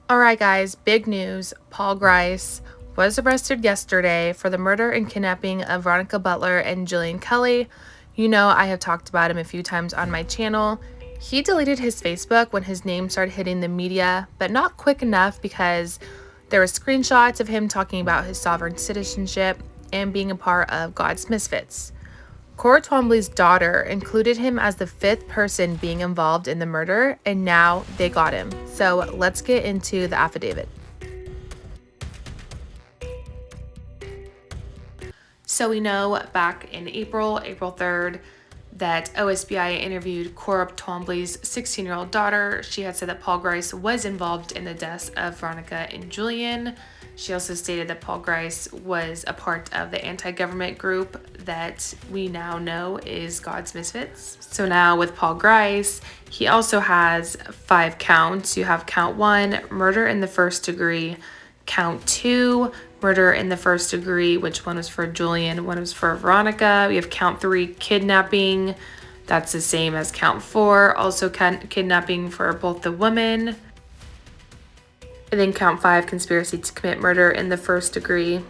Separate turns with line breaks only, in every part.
All right, guys, big news. Paul Grice was arrested yesterday for the murder and kidnapping of Veronica Butler and Jilian Kelley. You know, I have talked about him a few times on my channel. He deleted his Facebook when his name started hitting the media, but not quick enough because there were screenshots of him talking about his sovereign citizenship and being a part of God's misfits. Cora Twombly's daughter included him as the fifth person being involved in the murder, and now they got him. So let's get into the affidavit. So we know back in April 3rd, that OSBI interviewed Cora Twombly's 16-year-old daughter. She had said that Paul Grice was involved in the deaths of Veronica and Jilian. She also stated that Paul Grice was a part of the anti-government group that we now know is God's Misfits. So now with Paul Grice, he also has 5 counts. You have count 1, murder in the first degree, count 2, murder in the first degree, which one was for Jilian, one was for Veronica. We have count 3, kidnapping. That's the same as count 4, also kidnapping for both the women. And then count 5, conspiracy to commit murder in the first degree.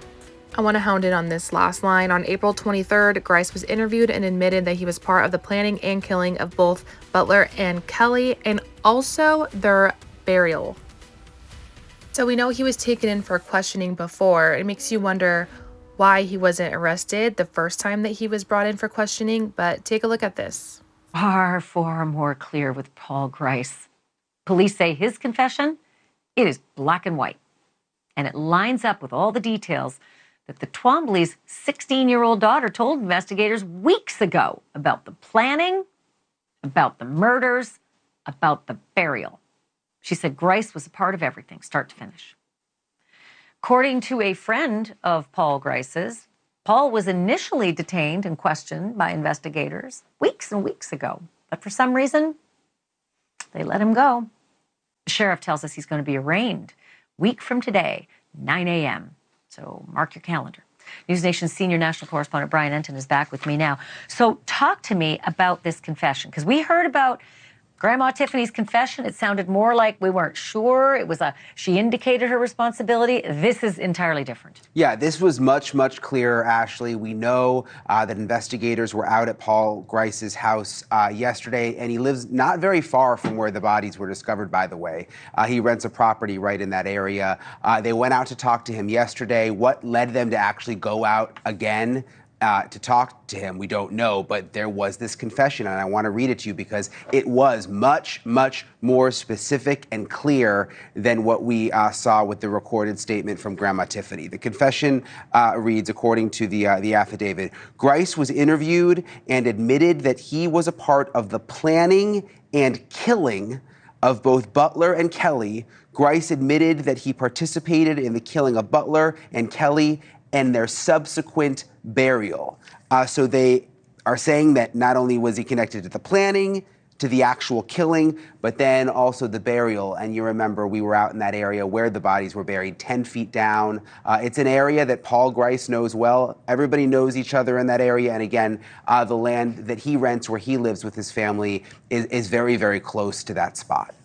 I want to hound in on this last line. On April 23rd, Grice was interviewed and admitted that he was part of the planning and killing of both Butler and Kelley, and also their burial. So we know he was taken in for questioning before. It makes you wonder why he wasn't arrested the first time that he was brought in for questioning, but take a look at this.
Far more clear with Paul Grice. Police say his confession, it is black and white, and it lines up with all the details that the Twombly's 16-year-old daughter told investigators weeks ago about the planning, about the murders, about the burial. She said Grice was a part of everything, start to finish. According to a friend of Paul Grice's, Paul was initially detained and questioned by investigators weeks and weeks ago, but for some reason, they let him go. The sheriff tells us he's going to be arraigned week from today, 9 a.m., so mark your calendar. News Nation's senior national correspondent Brian Enton is back with me now. So talk to me about this confession, because we heard about Grandma Tifany's confession. It sounded more like we weren't sure. It was she indicated her responsibility. This is entirely different.
Yeah, this was much, much clearer, Ashley. We know that investigators were out at Paul Grice's house yesterday, and he lives not very far from where the bodies were discovered, by the way. He rents a property right in that area. They went out to talk to him yesterday. What led them to actually go out again to talk to him, we don't know, but there was this confession, and I want to read it to you because it was much, much more specific and clear than what we saw with the recorded statement from Grandma Tifany. The confession reads, according to the affidavit, Grice was interviewed and admitted that he was a part of the planning and killing of both Butler and Kelley. Grice admitted that he participated in the killing of Butler and Kelley and their subsequent burial. So they are saying that not only was he connected to the planning, to the actual killing, but then also the burial. And you remember we were out in that area where the bodies were buried, 10 feet down. It's an area that Paul Grice knows well. Everybody knows each other in that area. And again, the land that he rents where he lives with his family is very, very close to that spot.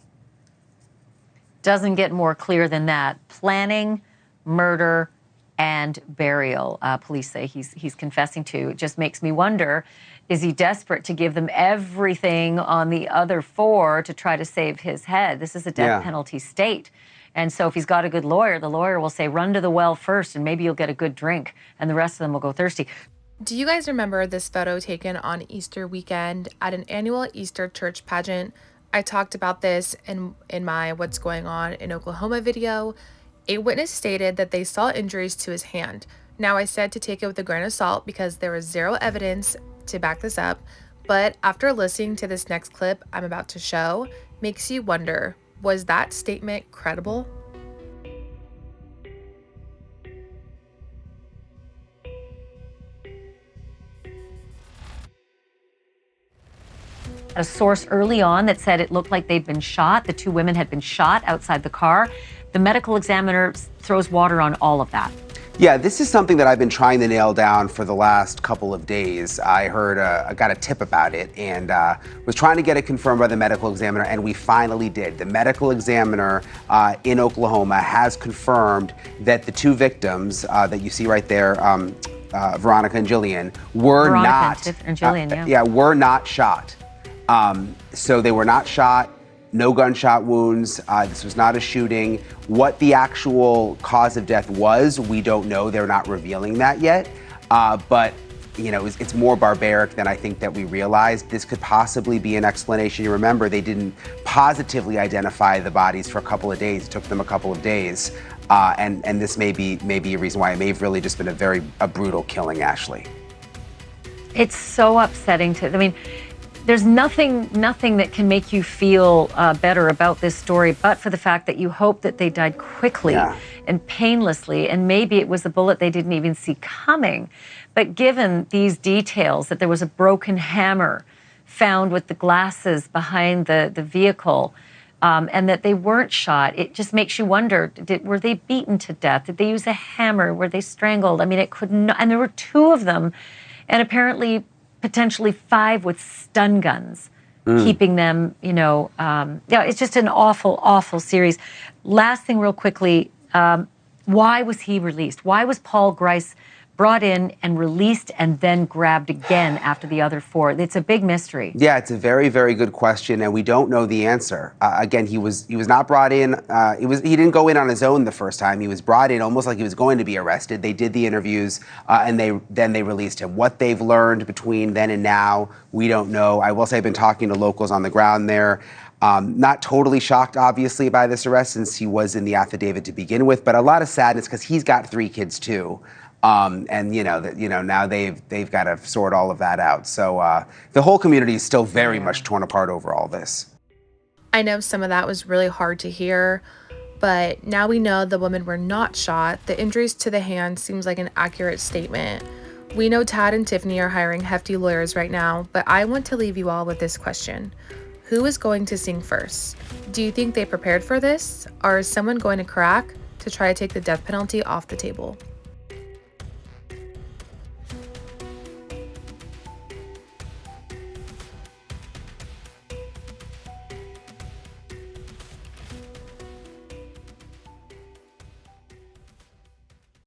Doesn't get more clear than that. Planning, murder, and burial, police say he's confessing to. It just makes me wonder, is he desperate to give them everything on the other 4 to try to save his head? This is a death penalty state. And so if he's got a good lawyer, the lawyer will say, run to the well first and maybe you'll get a good drink, and the rest of them will go thirsty.
Do you guys remember this photo taken on Easter weekend at an annual Easter church pageant? I talked about this in my What's Going On in Oklahoma video. A witness stated that they saw injuries to his hand. Now, I said to take it with a grain of salt because there was zero evidence to back this up, but after listening to this next clip I'm about to show, makes you wonder, was that statement credible?
A source early on that said it looked like they'd been shot. The 2 women had been shot outside the car. The medical examiner throws water on all of that.
Yeah, this is something that I've been trying to nail down for the last couple of days. I got a tip about it and was trying to get it confirmed by the medical examiner, and we finally did. The medical examiner in Oklahoma has confirmed that the two victims that you see right there, Veronica and Jilian, were were not shot. So they were not shot. No gunshot wounds. This was not a shooting. What the actual cause of death was, we don't know. They're not revealing that yet. But it's more barbaric than I think that we realized. This could possibly be an explanation. You remember, they didn't positively identify the bodies for a couple of days. It took them a couple of days. And this may be a reason why it may have really just been a brutal killing, Ashley.
It's so upsetting there's nothing that can make you feel better about this story, but for the fact that you hope that they died quickly and painlessly, and maybe it was a bullet they didn't even see coming. But given these details, that there was a broken hammer found with the glasses behind the vehicle, and that they weren't shot, it just makes you wonder, were they beaten to death? Did they use a hammer? Were they strangled? I mean, it could not, and there were two of them, and apparently potentially 5 with stun guns, keeping them, it's just an awful, awful series. Last thing real quickly, why was he released? Why was Paul Grice brought in and released and then grabbed again after the other 4? It's a big mystery.
Yeah, it's a very, very good question, and we don't know the answer. Again, he was not brought in. He didn't go in on his own the first time. He was brought in almost like he was going to be arrested. They did the interviews, and then they released him. What they've learned between then and now, we don't know. I will say I've been talking to locals on the ground there. Not totally shocked, obviously, by this arrest since he was in the affidavit to begin with, but a lot of sadness because he's got 3 kids too. And now they've got to sort all of that out. So the whole community is still very much torn apart over all this.
I know some of that was really hard to hear, but now we know the women were not shot. The injuries to the hand seems like an accurate statement. We know Tad and Tifany are hiring hefty lawyers right now, but I want to leave you all with this question. Who is going to sing first? Do you think they prepared for this? Or is someone going to crack to try to take the death penalty off the table?